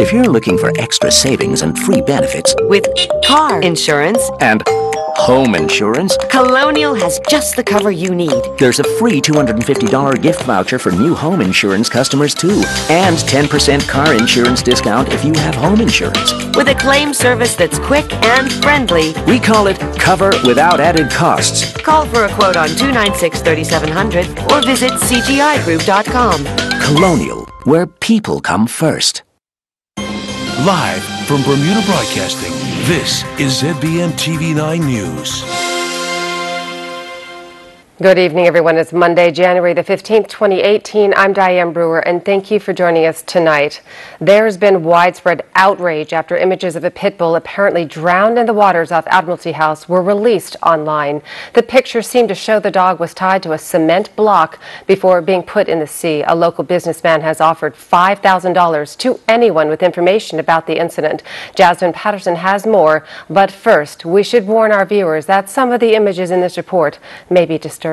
If you're looking for extra savings and free benefits with car insurance and home insurance, Colonial has just the cover you need. there's a free $250 gift voucher for new home insurance customers too, and 10% car insurance discount if you have home insurance. With a claim service that's quick and friendly, We call it Cover Without Added Costs. call for a quote on 296-3700 or visit cgigroup.com. Colonial, where people come first. Live from Bermuda Broadcasting, this is ZBM TV9 News. Good evening, everyone. It's Monday, January the 15th, 2018. I'm Diane Brewer, and thank you for joining us tonight. There's been widespread outrage after images of a pit bull apparently drowned in the waters off Admiralty House were released online. The pictures seem to show the dog was tied to a cement block before being put in the sea. A local businessman has offered $5,000 to anyone with information about the incident. Jasmine Patterson has more, but first, we should warn our viewers that some of the images in this report may be disturbing.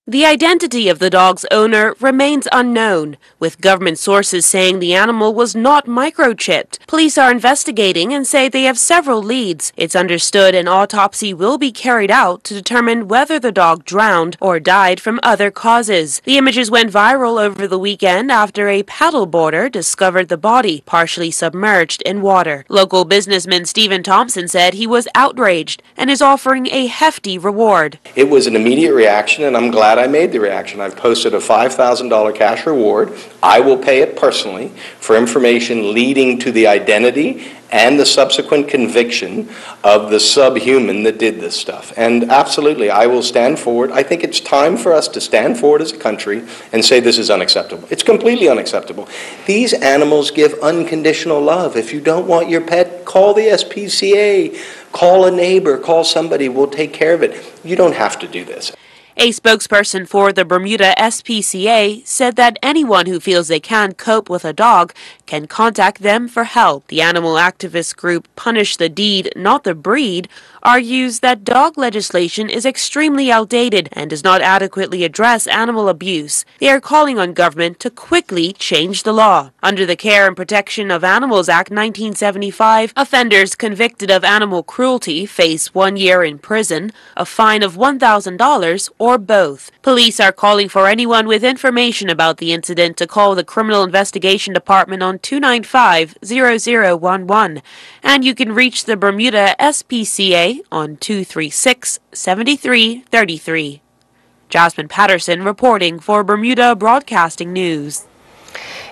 The identity of the dog's owner remains unknown, with government sources saying the animal was not microchipped. Police are investigating and say they have several leads. It's understood an autopsy will be carried out to determine whether the dog drowned or died from other causes. The images went viral over the weekend after a paddleboarder discovered the body partially submerged in water. Local businessman Stephen Thompson said he was outraged and is offering a hefty reward. It was an immediate reaction, and I'm glad I made the reaction. I've posted a $5,000 cash reward. I will pay it personally for information leading to the identity and the subsequent conviction of the subhuman that did this stuff. And absolutely, I will stand forward. I think it's time for us to stand forward as a country and say this is unacceptable. It's completely unacceptable. These animals give unconditional love. If you don't want your pet, call the SPCA, call a neighbor, call somebody. We'll take care of it. You don't have to do this. A spokesperson for the Bermuda SPCA said that anyone who feels they can't cope with a dog can contact them for help. The animal activist group Punish the Deed, Not the Breed argues that dog legislation is extremely outdated and does not adequately address animal abuse. They are calling on government to quickly change the law. Under the Care and Protection of Animals Act 1975, offenders convicted of animal cruelty face 1 year in prison, a fine of $1,000, or both. Police are calling for anyone with information about the incident to call the Criminal Investigation Department on 295-0011. And you can reach the Bermuda SPCA on 236-7333. Jasmine Patterson reporting for Bermuda Broadcasting News.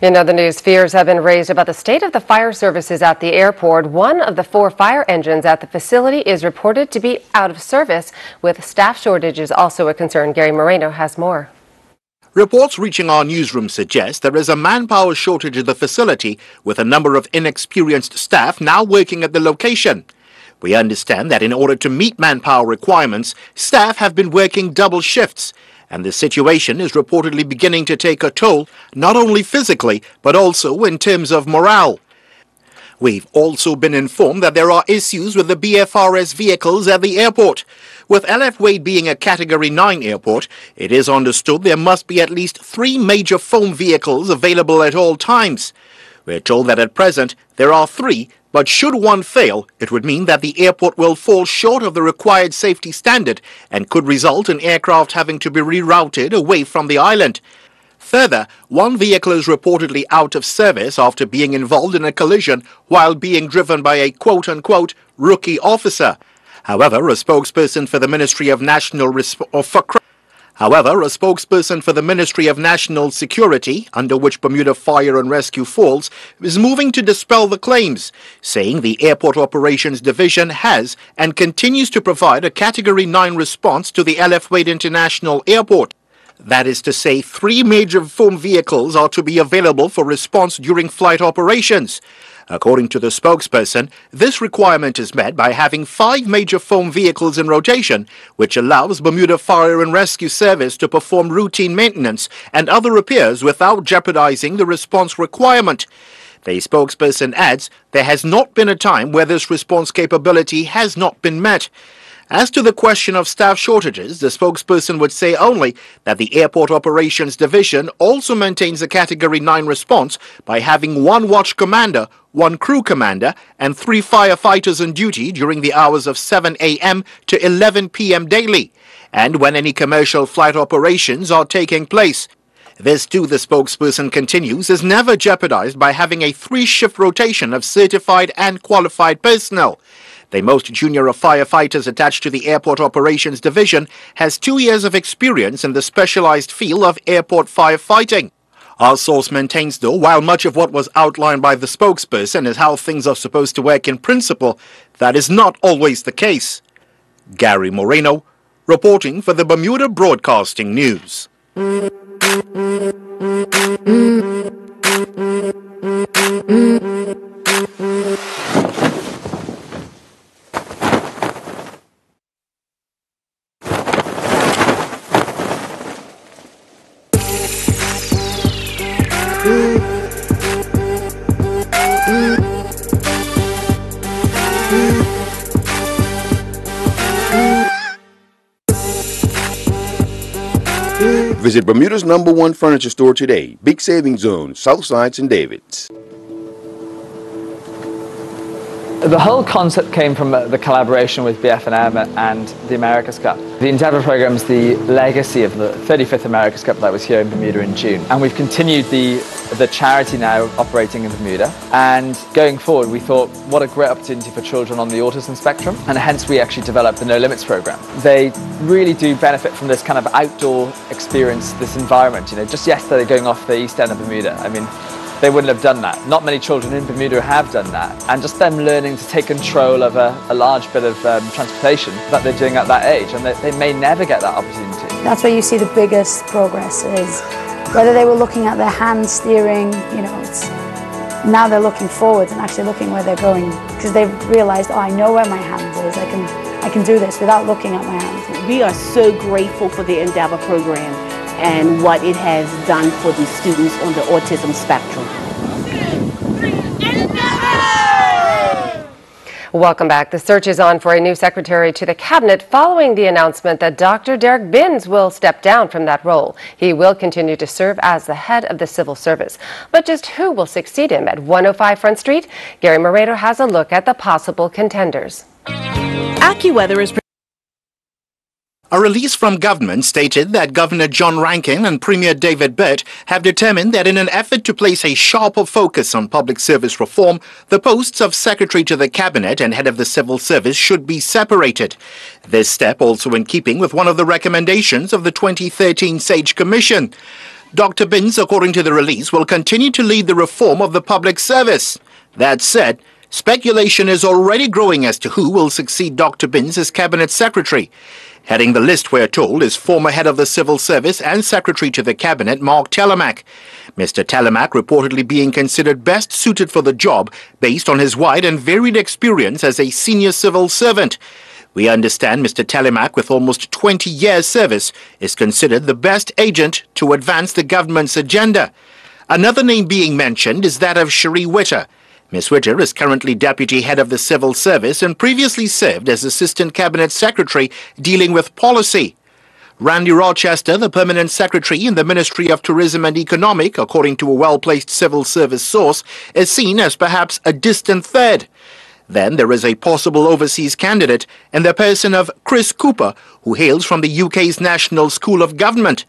In other news, fears have been raised about the state of the fire services at the airport. One of the 4 fire engines at the facility is reported to be out of service, with staff shortages also a concern. Gary Moreno has more. Reports reaching our newsroom suggest there is a manpower shortage at the facility, with a number of inexperienced staff now working at the location. We understand that in order to meet manpower requirements, staff have been working double shifts, and the situation is reportedly beginning to take a toll, not only physically, but also in terms of morale. We've also been informed that there are issues with the BFRS vehicles at the airport. With LF Wade being a Category 9 airport, it is understood there must be at least 3 major foam vehicles available at all times. We're told that at present there are 3, but should one fail, it would mean that the airport will fall short of the required safety standard and could result in aircraft having to be rerouted away from the island. Further, 1 vehicle is reportedly out of service after being involved in a collision while being driven by a quote-unquote rookie officer. However, a spokesperson for the Ministry of National Security, under which Bermuda Fire and Rescue falls, is moving to dispel the claims, saying the Airport Operations Division has and continues to provide a Category 9 response to the LF Wade International Airport. That is to say, 3 major foam vehicles are to be available for response during flight operations. According to the spokesperson, this requirement is met by having 5 major foam vehicles in rotation, which allows Bermuda Fire and Rescue Service to perform routine maintenance and other repairs without jeopardizing the response requirement. The spokesperson adds there has not been a time where this response capability has not been met. As to the question of staff shortages, the spokesperson would say only that the Airport Operations Division also maintains a Category 9 response by having 1 watch commander, 1 crew commander, and 3 firefighters on duty during the hours of 7 a.m. to 11 p.m. daily, and when any commercial flight operations are taking place. This, too, the spokesperson continues, is never jeopardized by having a 3-shift rotation of certified and qualified personnel. The most junior of firefighters attached to the Airport Operations Division has 2 years of experience in the specialized field of airport firefighting. Our source maintains, though, while much of what was outlined by the spokesperson is how things are supposed to work in principle, that is not always the case. Gary Moreno, reporting for the Bermuda Broadcasting News. Visit Bermuda's #1 furniture store today. Big Savings Zone, Southside St. David's. The whole concept came from the collaboration with BF&M and the America's Cup. The Endeavour program is the legacy of the 35th America's Cup that was here in Bermuda in June. And we've continued the charity now operating in Bermuda. And going forward, we thought, what a great opportunity for children on the autism spectrum. And hence we actually developed the No Limits program. They really do benefit from this kind of outdoor experience, this environment. You know, just yesterday going off the east end of Bermuda, I mean, they wouldn't have done that. Not many children in Bermuda have done that. And just them learning to take control of a large bit of transportation that they're doing at that age, and they may never get that opportunity. That's where you see the biggest progress is whether they were looking at their hand steering, you know, now they're looking forward and actually looking where they're going because they've realized, oh, I know where my hand is. I can do this without looking at my hand. We are so grateful for the Endeavour program and what it has done for the students on the autism spectrum. Welcome back. The search is on for a new secretary to the cabinet following the announcement that Dr. Derek Binns will step down from that role. He will continue to serve as the head of the civil service. But just who will succeed him at 105 Front Street? Gary Moreno has a look at the possible contenders. AccuWeather is A release from government stated that Governor John Rankin and Premier David Burt have determined that in an effort to place a sharper focus on public service reform, the posts of Secretary to the Cabinet and Head of the Civil Service should be separated. This step also in keeping with one of the recommendations of the 2013 SAGE Commission. Dr. Binns, according to the release, will continue to lead the reform of the public service. That said, speculation is already growing as to who will succeed Dr. Binns as Cabinet Secretary. Heading the list, we're told, is former head of the Civil Service and Secretary to the Cabinet, Mark Telemack. Mr. Telemack reportedly being considered best suited for the job based on his wide and varied experience as a senior civil servant. We understand Mr. Telemack, with almost 20 years' service, is considered the best agent to advance the government's agenda. Another name being mentioned is that of Cherie Witter. Ms. Witter is currently Deputy Head of the Civil Service and previously served as Assistant Cabinet Secretary dealing with policy. Randy Rochester, the Permanent Secretary in the Ministry of Tourism and Economic, according to a well-placed civil service source, is seen as perhaps a distant third. Then there is a possible overseas candidate in the person of Chris Cooper, who hails from the UK's National School of Government.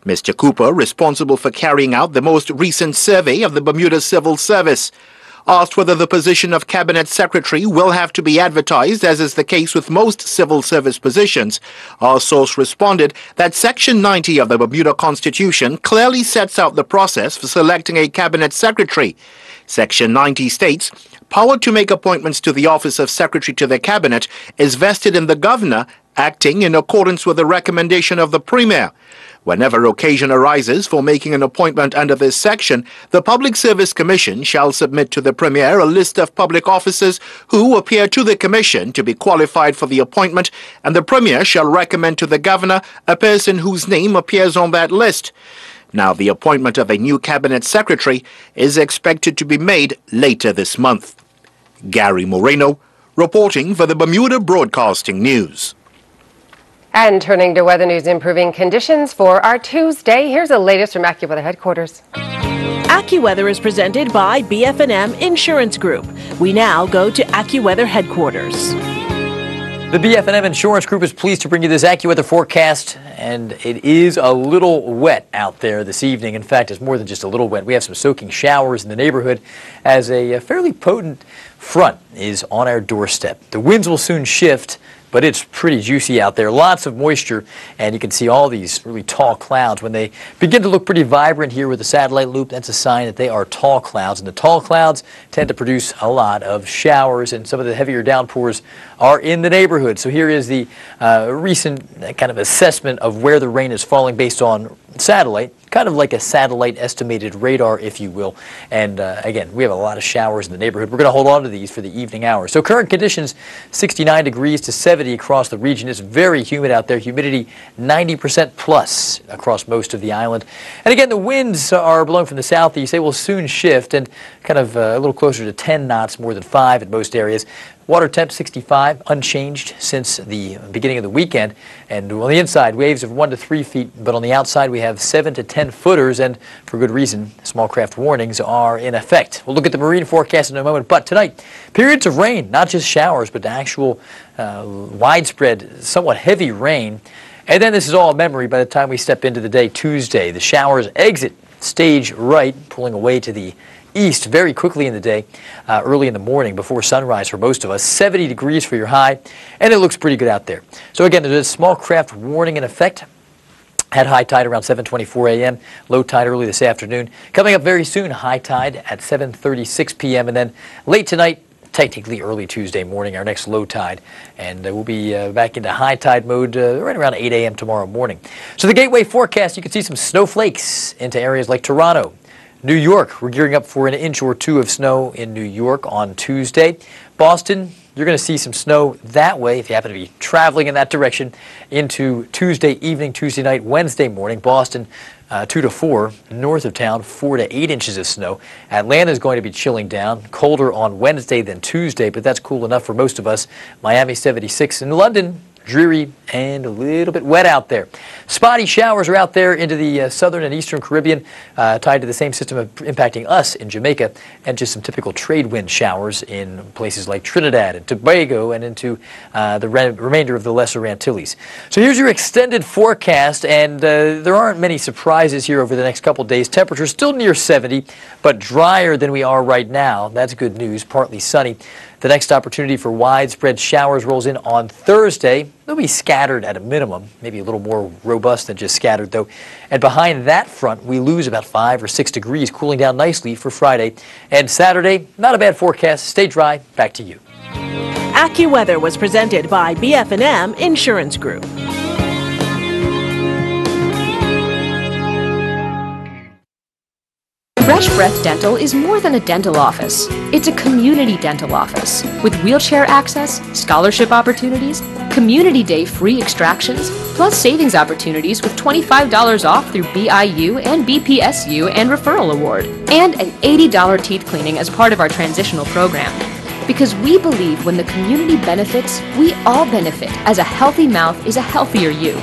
Mr. Cooper, responsible for carrying out the most recent survey of the Bermuda Civil Service. Asked whether the position of Cabinet Secretary will have to be advertised, as is the case with most civil service positions, our source responded that Section 90 of the Bermuda Constitution clearly sets out the process for selecting a Cabinet Secretary. Section 90 states, power to make appointments to the office of Secretary to the Cabinet is vested in the Governor, acting in accordance with the recommendation of the Premier. Whenever occasion arises for making an appointment under this section, the Public Service Commission shall submit to the Premier a list of public officers who appear to the Commission to be qualified for the appointment, and the Premier shall recommend to the Governor a person whose name appears on that list. Now, the appointment of a new Cabinet Secretary is expected to be made later this month. Gary Moreno, reporting for the Bermuda Broadcasting News. And turning to weather news, improving conditions for our Tuesday. Here's the latest from AccuWeather headquarters. AccuWeather is presented by BF&M Insurance Group. We now go to AccuWeather headquarters. The BF&M Insurance Group is pleased to bring you this AccuWeather forecast, and it is a little wet out there this evening. In fact, it's more than just a little wet. We have some soaking showers in the neighborhood as a fairly potent front is on our doorstep. The winds will soon shift, but it's pretty juicy out there. Lots of moisture, and you can see all these really tall clouds. When they begin to look pretty vibrant here with the satellite loop, that's a sign that they are tall clouds. And the tall clouds tend to produce a lot of showers, and some of the heavier downpours are in the neighborhood. So here is the recent kind of assessment of where the rain is falling based on satellite, kind of like a satellite estimated radar, if you will. And again, we have a lot of showers in the neighborhood. We're going to hold on to these for the evening hours. So current conditions, 69 degrees to 70 across the region. It's very humid out there. Humidity 90% plus across most of the island. And again, the winds are blowing from the southeast. They will soon shift and kind of a little closer to 10 knots, more than 5 in most areas. Water temp 65, unchanged since the beginning of the weekend. And on the inside, waves of 1 to 3 feet, but on the outside, we have 7 to 10 footers, and for good reason, small craft warnings are in effect. We'll look at the marine forecast in a moment, but tonight, periods of rain, not just showers, but actual widespread, somewhat heavy rain. And then this is all a memory by the time we step into the day Tuesday. The showers exit stage right, pulling away to the east very quickly in the day, early in the morning before sunrise for most of us. 70 degrees for your high, and it looks pretty good out there. So again, there's a small craft warning in effect. Had high tide around 7:24 a.m., low tide early this afternoon. Coming up very soon, high tide at 7:36 p.m., and then late tonight, technically early Tuesday morning, our next low tide. And we'll be back into high tide mode right around 8 a.m. tomorrow morning. So the gateway forecast, you can see some snowflakes into areas like Toronto. New York, we're gearing up for an inch or two of snow in New York on Tuesday. Boston, you're going to see some snow that way if you happen to be traveling in that direction into Tuesday evening, Tuesday night, Wednesday morning. Boston, 2 to 4. North of town, 4 to 8 inches of snow. Atlanta is going to be chilling down. Colder on Wednesday than Tuesday, but that's cool enough for most of us. Miami, 76. In London, dreary and a little bit wet out there. Spotty showers are out there into the southern and eastern Caribbean, tied to the same system impacting us in Jamaica, and just some typical trade wind showers in places like Trinidad and Tobago and into the remainder of the Lesser Antilles. So here's your extended forecast, and there aren't many surprises here over the next couple days. Temperatures still near 70, but drier than we are right now. That's good news. Partly sunny. The next opportunity for widespread showers rolls in on Thursday. They'll be scattered at a minimum, maybe a little more robust than just scattered, though. And behind that front, we lose about 5 or 6 degrees, cooling down nicely for Friday. And Saturday, not a bad forecast. Stay dry. Back to you. AccuWeather was presented by BF&M Insurance Group. Fresh Breath Dental is more than a dental office. It's a community dental office with wheelchair access, scholarship opportunities, community day free extractions, plus savings opportunities with $25 off through BIU and BPSU and referral award, and an $80 teeth cleaning as part of our transitional program. Because we believe when the community benefits, we all benefit, as a healthy mouth is a healthier you.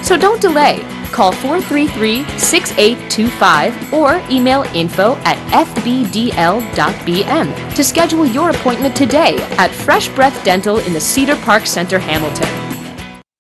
So don't delay. Call 433-6825 or email info@fbdl.bm to schedule your appointment today at Fresh Breath Dental in the Cedar Park Center, Hamilton.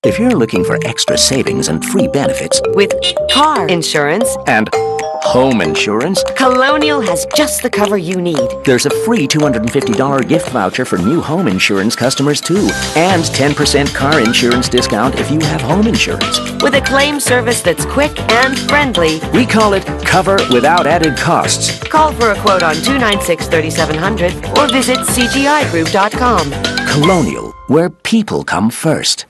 If you're looking for extra savings and free benefits With car insurance and home insurance, Colonial has just the cover you need. there's a free $250 gift voucher for new home insurance customers too, and 10% car insurance discount if you have home insurance. With a claim service that's quick and friendly. We call it Cover Without Added Costs. Call for a quote on 296-3700 or visit cgigroup.com. Colonial, where people come first.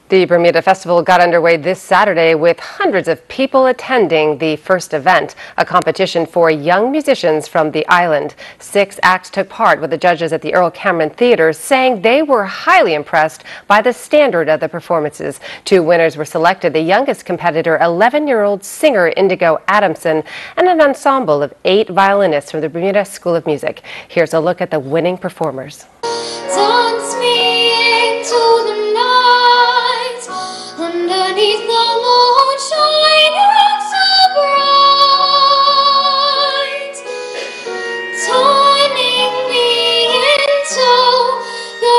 The Bermuda Festival got underway this Saturday with hundreds of people attending the first event, a competition for young musicians from the island. 6 acts took part, with the judges at the Earl Cameron Theatre saying they were highly impressed by the standard of the performances. 2 winners were selected, the youngest competitor, 11-year-old singer Indigo Adamson, and an ensemble of 8 violinists from the Bermuda School of Music. Here's a look at the winning performers. Dance me into the night. beneath the moonshine out so bright, turning me into the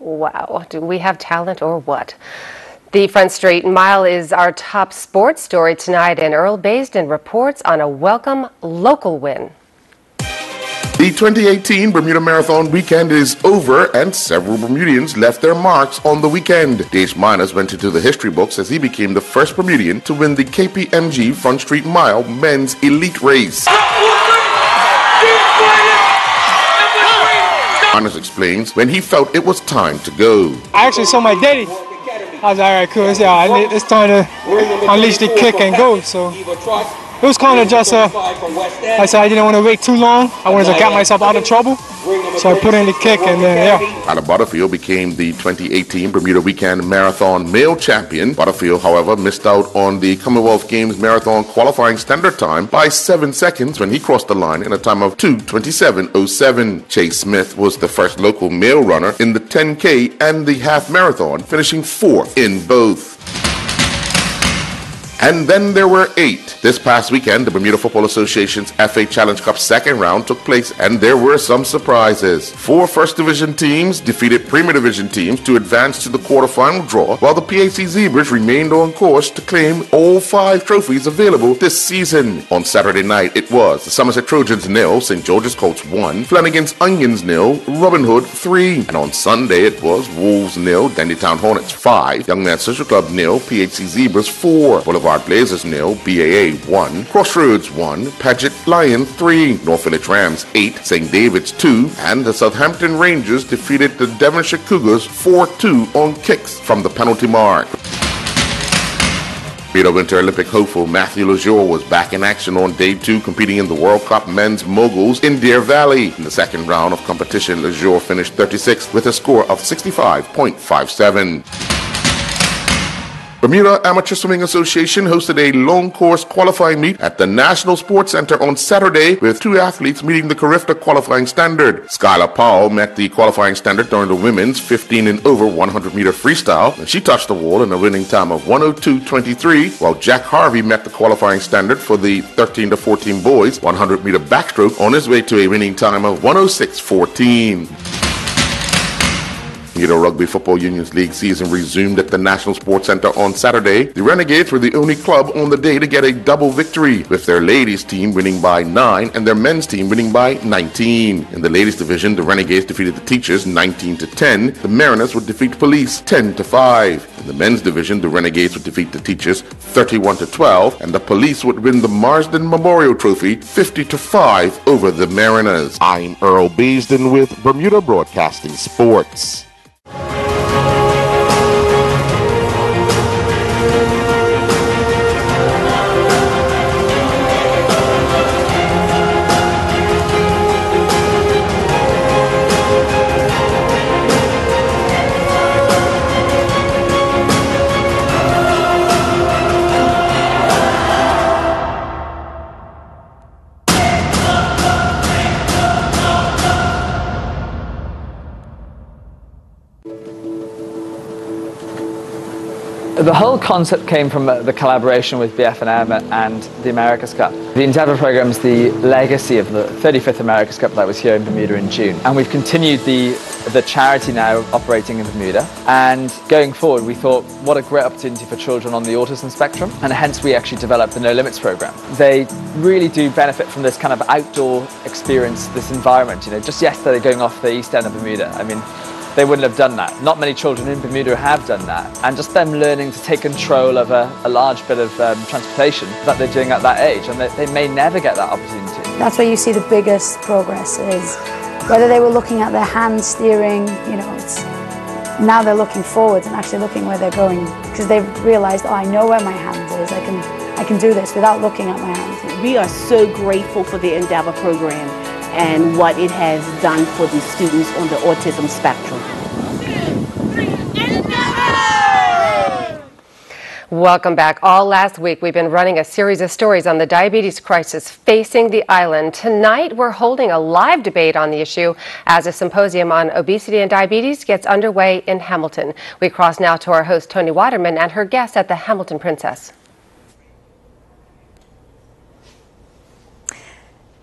Wow, do we have talent or what? The Front Street Mile is our top sports story tonight, and Earl Baisden reports on a welcome local win. The 2018 Bermuda Marathon weekend is over, and several Bermudians left their marks on the weekend. Dave Miners went into the history books as he became the first Bermudian to win the KPMG Front Street Mile men's elite race. Miners explains when he felt it was time to go. I actually saw my daddy. I was like, all right, cool. It's time to unleash the kick and go. So it was kind of just like I said, I didn't want to wait too long. I wanted to get myself out of trouble. So I put in the kick and then, yeah. Ada Butterfield became the 2018 Bermuda Weekend Marathon male champion. Butterfield, however, missed out on the Commonwealth Games Marathon qualifying standard time by 7 seconds when he crossed the line in a time of 2:27.07. Chase Smith was the first local male runner in the 10K and the half marathon, finishing 4th in both. And then there were 8. This past weekend, the Bermuda Football Association's FA Challenge Cup second round took place, and there were some surprises. 4 First Division teams defeated Premier Division teams to advance to the quarterfinal draw, while the PAC Zebras remained on course to claim all 5 trophies available this season. On Saturday night, it was the Somerset Trojans 0, St. George's Colts 1, Flanagan's Onions 0, Robin Hood 3. And on Sunday, it was Wolves 0, Dandytown Hornets 5, Young Man's Social Club 0, PHC Zebras 4, Boulevard Blazers 0, BAA 1, Crossroads 1, Paget Lion 3, North Village Rams 8, St. David's 2, and the Southampton Rangers defeated the Devonshire Cougars 4-2 on kicks from the penalty mark. Bermuda Winter Olympic hopeful Matthew Lejour was back in action on day 2, competing in the World Cup Men's Moguls in Deer Valley. In the second round of competition, Lejour finished 36th with a score of 65.57. Bermuda Amateur Swimming Association hosted a long course qualifying meet at the National Sports Center on Saturday, with 2 athletes meeting the Carifta qualifying standard. Skylar Powell met the qualifying standard during the women's 15 and over 100 meter freestyle, and she touched the wall in a winning time of 102.23, while Jack Harvey met the qualifying standard for the 13 to 14 boys 100 meter backstroke on his way to a winning time of 106.14. Bermuda Rugby Football Union's league season resumed at the National Sports Center on Saturday. The Renegades were the only club on the day to get a double victory, with their ladies team winning by 9 and their men's team winning by 19. In the ladies division, the Renegades defeated the Teachers 19-10. The Mariners would defeat Police 10-5. In the men's division, the Renegades would defeat the Teachers 31-12, and the Police would win the Marsden Memorial Trophy 50-5 over the Mariners. I'm Earl Baisden with Bermuda Broadcasting Sports. The whole concept came from the collaboration with BF&M and the America's Cup. The Endeavour program is the legacy of the 35th America's Cup that was here in Bermuda in June. And we've continued the charity now operating in Bermuda. And going forward, we thought, what a great opportunity for children on the autism spectrum. And hence we actually developed the No Limits program. They really do benefit from this kind of outdoor experience, this environment. You know, just yesterday going off the east end of Bermuda, I mean, they wouldn't have done that. Not many children in Bermuda have done that. And just them learning to take control of a large bit of transportation that they're doing at that age, and they may never get that opportunity. That's where you see the biggest progress is. Whether they were looking at their hand steering, you know, now they're looking forwards and actually looking where they're going, because they've realized, oh, I know where my hand is. I can do this without looking at my hand. We are so grateful for the Endeavor program and what it has done for the students on the autism spectrum. Welcome back. All last week, we've been running a series of stories on the diabetes crisis facing the island. Tonight, we're holding a live debate on the issue as a symposium on obesity and diabetes gets underway in Hamilton. We cross now to our host, Tony Waterman, and her guest at the Hamilton Princess.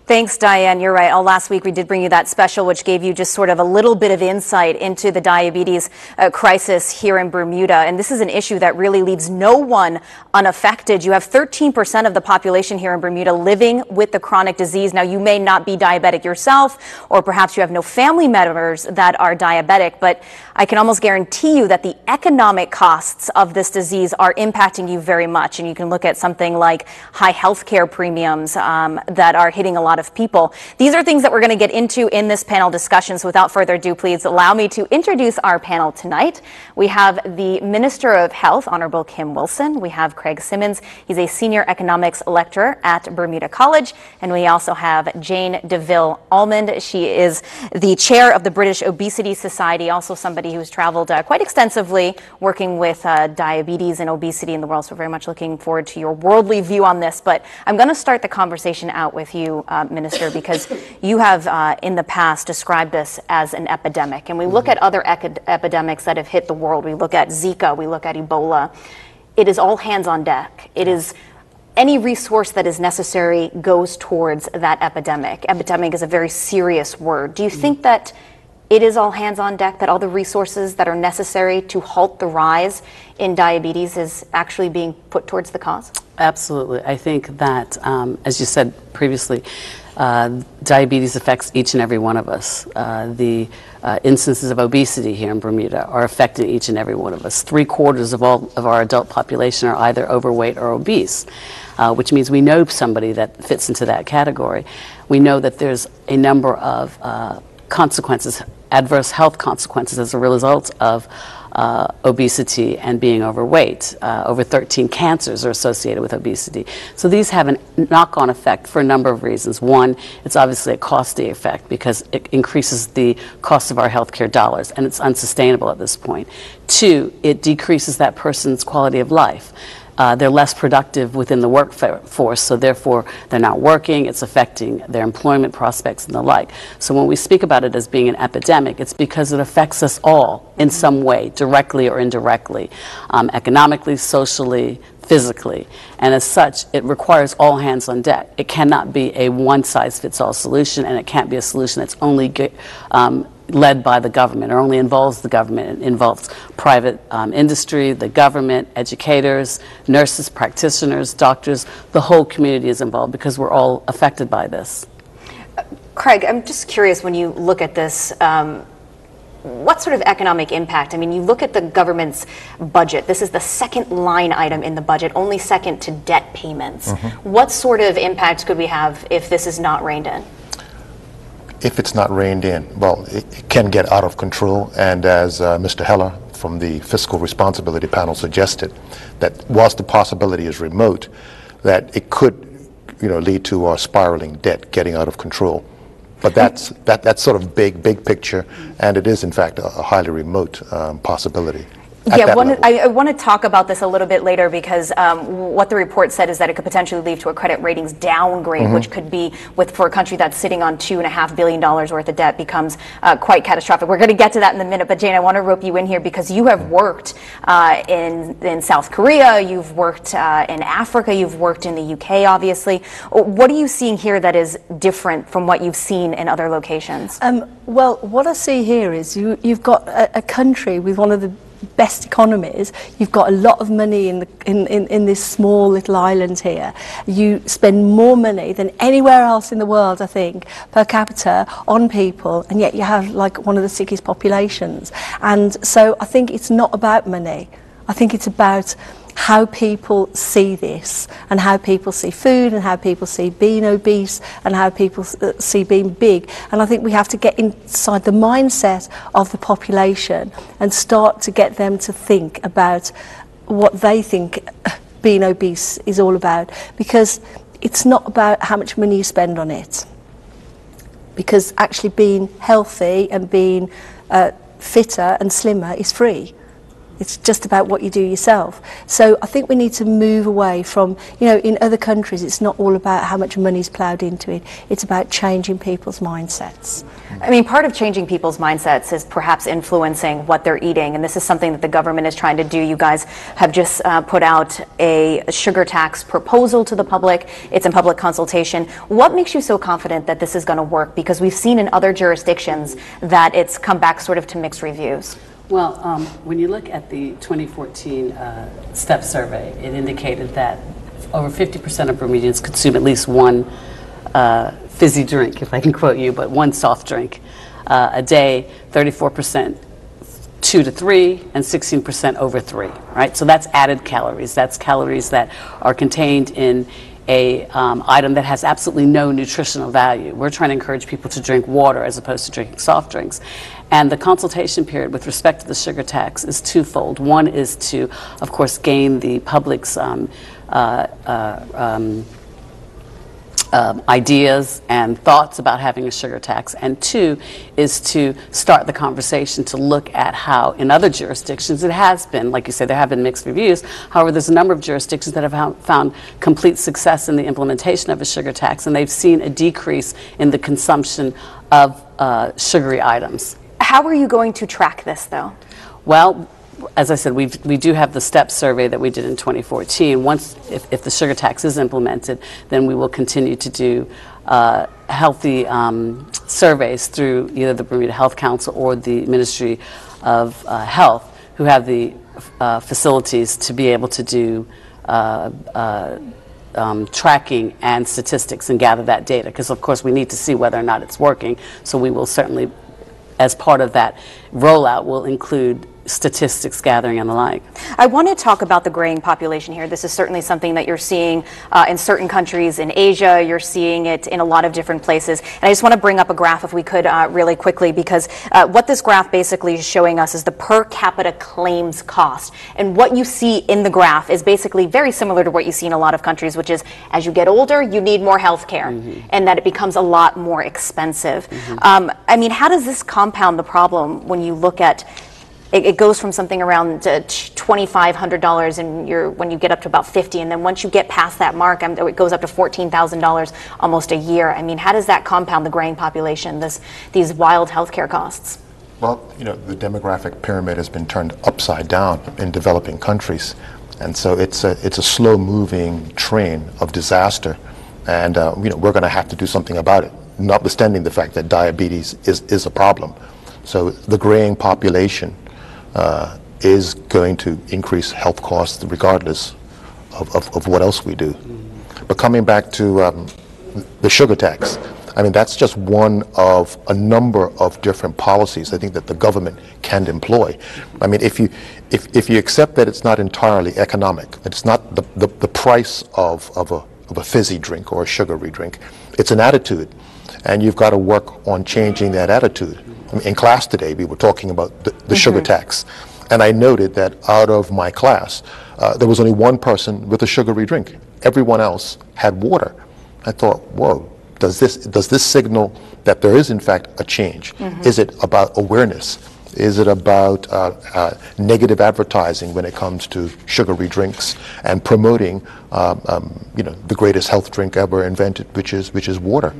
Thanks, Diane. You're right. All last week we did bring you that special, which gave you just sort of a little bit of insight into the diabetes crisis here in Bermuda. And this is an issue that really leaves no one unaffected. You have 13% of the population here in Bermuda living with the chronic disease. Now, you may not be diabetic yourself, or perhaps you have no family members that are diabetic, but I can almost guarantee you that the economic costs of this disease are impacting you very much. And you can look at something like high healthcare premiums that are hitting a lot of people. These are things that we're going to get into in this panel discussion. So without further ado, please allow me to introduce our panel tonight. We have the Minister of Health, Honorable Kim Wilson. We have Craig Simmons. He's a senior economics lecturer at Bermuda College. And we also have Jane DeVille Almond. She is the chair of the British Obesity Society, also somebody who's traveled quite extensively working with diabetes and obesity in the world. So very much looking forward to your worldly view on this. But I'm going to start the conversation out with you, Minister, because you have in the past described this as an epidemic. And we look at other epidemics that have hit the world. We look at Zika, we look at Ebola. It is all hands on deck. It is any resource that is necessary goes towards that epidemic. Epidemic is a very serious word. Do you think that it is all hands on deck, that all the resources that are necessary to halt the rise in diabetes is actually being put towards the cause? Absolutely. I think that, as you said previously, diabetes affects each and every one of us. The instances of obesity here in Bermuda are affecting each and every one of us. 3/4 of all of our adult population are either overweight or obese, which means we know somebody that fits into that category. We know that there's a number of consequences, adverse health consequences as a result of obesity and being overweight. Over 13 cancers are associated with obesity. So these have a knock-on effect for a number of reasons. One, it's obviously a costly effect because it increases the cost of our healthcare dollars, and it's unsustainable at this point. Two, it decreases that person's quality of life. They're less productive within the workforce, so therefore they're not working. It's affecting their employment prospects and the like. So when we speak about it as being an epidemic, it's because it affects us all in some way, directly or indirectly, economically, socially, physically. And as such, it requires all hands on deck. It cannot be a one-size-fits-all solution, and it can't be a solution that's only led by the government or only involves the government. It involves private industry, the government, educators, nurses, practitioners, doctors. The whole community is involved because we're all affected by this. Craig, I'm just curious, when you look at this, what sort of economic impact? I mean, you look at the government's budget. This is the second line item in the budget, only second to debt payments. What sort of impact could we have if this is not reined in? If it's not reined in, well, it can get out of control. And as Mr. Heller from the Fiscal Responsibility Panel suggested, that whilst the possibility is remote, that it could, lead to our spiraling debt getting out of control. But that's sort of big picture, and it is in fact a highly remote possibility. Yeah, I want to talk about this a little bit later because what the report said is that it could potentially lead to a credit ratings downgrade, which could be, for a country that's sitting on $2.5 billion worth of debt, becomes quite catastrophic. We're going to get to that in a minute, but Jane, I want to rope you in here because you have worked in South Korea, you've worked in Africa, you've worked in the UK, obviously. What are you seeing here that is different from what you've seen in other locations? Well, what I see here is you've got a country with one of the best economies, you've got a lot of money in this small little island here. You spend more money than anywhere else in the world, I think, per capita on people, and yet you have like one of the sickest populations. And so I think it's not about money. I think it's about how people see this, and how people see food, and how people see being obese, and how people see being big. And I think we have to get inside the mindset of the population and start to get them to think about what they think being obese is all about, because it's not about how much money you spend on it, because actually being healthy and being fitter and slimmer is free. It's just about what you do yourself. So I think we need to move away from, in other countries, it's not all about how much money is ploughed into it. It's about changing people's mindsets. I mean, part of changing people's mindsets is perhaps influencing what they're eating, and this is something that the government is trying to do. You guys have just put out a sugar tax proposal to the public. It's in public consultation. What makes you so confident that this is going to work? Because we've seen in other jurisdictions that it's come back sort of to mixed reviews. Well, when you look at the 2014 STEP survey, it indicated that over 50% of Bermudians consume at least one fizzy drink, if I can quote you, but one soft drink a day, 34% 2 to 3, and 16% over 3, right? So that's added calories. That's calories that are contained in a item that has absolutely no nutritional value. We're trying to encourage people to drink water as opposed to drinking soft drinks. And the consultation period with respect to the sugar tax is twofold. One is to, of course, gain the public's ideas and thoughts about having a sugar tax, and two is to start the conversation to look at how in other jurisdictions it has been, like you say, there have been mixed reviews. However, there's a number of jurisdictions that have found complete success in the implementation of a sugar tax, and they've seen a decrease in the consumption of sugary items. How are you going to track this, though? Well, as I said, we do have the STEP survey that we did in 2014. Once, if the sugar tax is implemented, then we will continue to do healthy surveys through either the Bermuda Health Council or the Ministry of Health, who have the facilities to be able to do tracking and statistics and gather that data, because of course we need to see whether or not it's working. So we will certainly, as part of that rollout, will include statistics gathering and the like. I want to talk about the graying population here. This is certainly something that you're seeing in certain countries in Asia. You're seeing it in a lot of different places. And I just want to bring up a graph, if we could, really quickly, because what this graph basically is showing us is the per capita claims cost. And what you see in the graph is basically very similar to what you see in a lot of countries, which is as you get older, you need more health care, and that it becomes a lot more expensive. I mean, how does this compound the problem when you look at it goes from something around $2,500 and when you get up to about 50, and then once you get past that mark, it goes up to $14,000 almost a year. I mean, how does that compound the graying population, these wild healthcare costs? Well, the demographic pyramid has been turned upside down in developing countries, and so it's a slow-moving train of disaster, and we're going to have to do something about it, notwithstanding the fact that diabetes is a problem. So the graying population is going to increase health costs regardless of what else we do. But coming back to the sugar tax, I mean, that's just one of a number of different policies I think that the government can employ. I mean, if you accept that it's not entirely economic, that it's not the price of a fizzy drink or a sugary drink, it's an attitude, and you've got to work on changing that attitude. I mean, in class today, we were talking about the sugar tax, and I noted that out of my class, there was only one person with a sugary drink. Everyone else had water. I thought, whoa, does this signal that there is in fact a change? Is it about awareness? Is it about negative advertising when it comes to sugary drinks and promoting, the greatest health drink ever invented, which is water?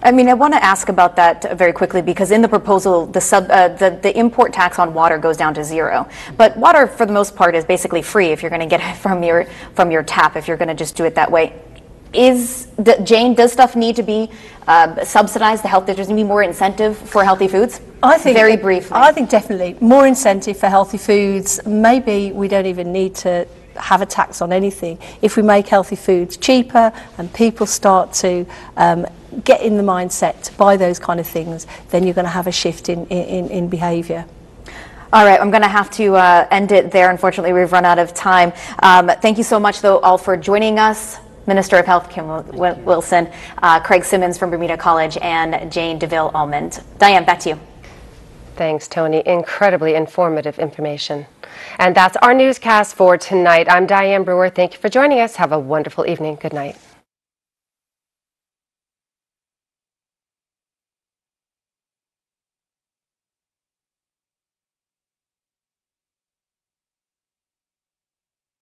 I mean, I want to ask about that very quickly, because in the proposal, the import tax on water goes down to 0. But water, for the most part, is basically free if you're going to get it from your tap, if you're going to just do it that way. Jane, does stuff need to be subsidized? There's going to be more incentive for healthy foods? I think very briefly. I think definitely more incentive for healthy foods. Maybe we don't even need to have a tax on anything. If we make healthy foods cheaper and people start to get in the mindset to buy those kind of things, then you're going to have a shift in behaviour. All right, I'm going to have to end it there. Unfortunately, we've run out of time. Thank you so much, though, all for joining us. Minister of Health Kim Wilson, Craig Simmons from Bermuda College, and Jane DeVille-Almond. Diane, back to you. Thanks, Tony. Incredibly informative information. And that's our newscast for tonight. I'm Diane Brewer. Thank you for joining us. Have a wonderful evening. Good night.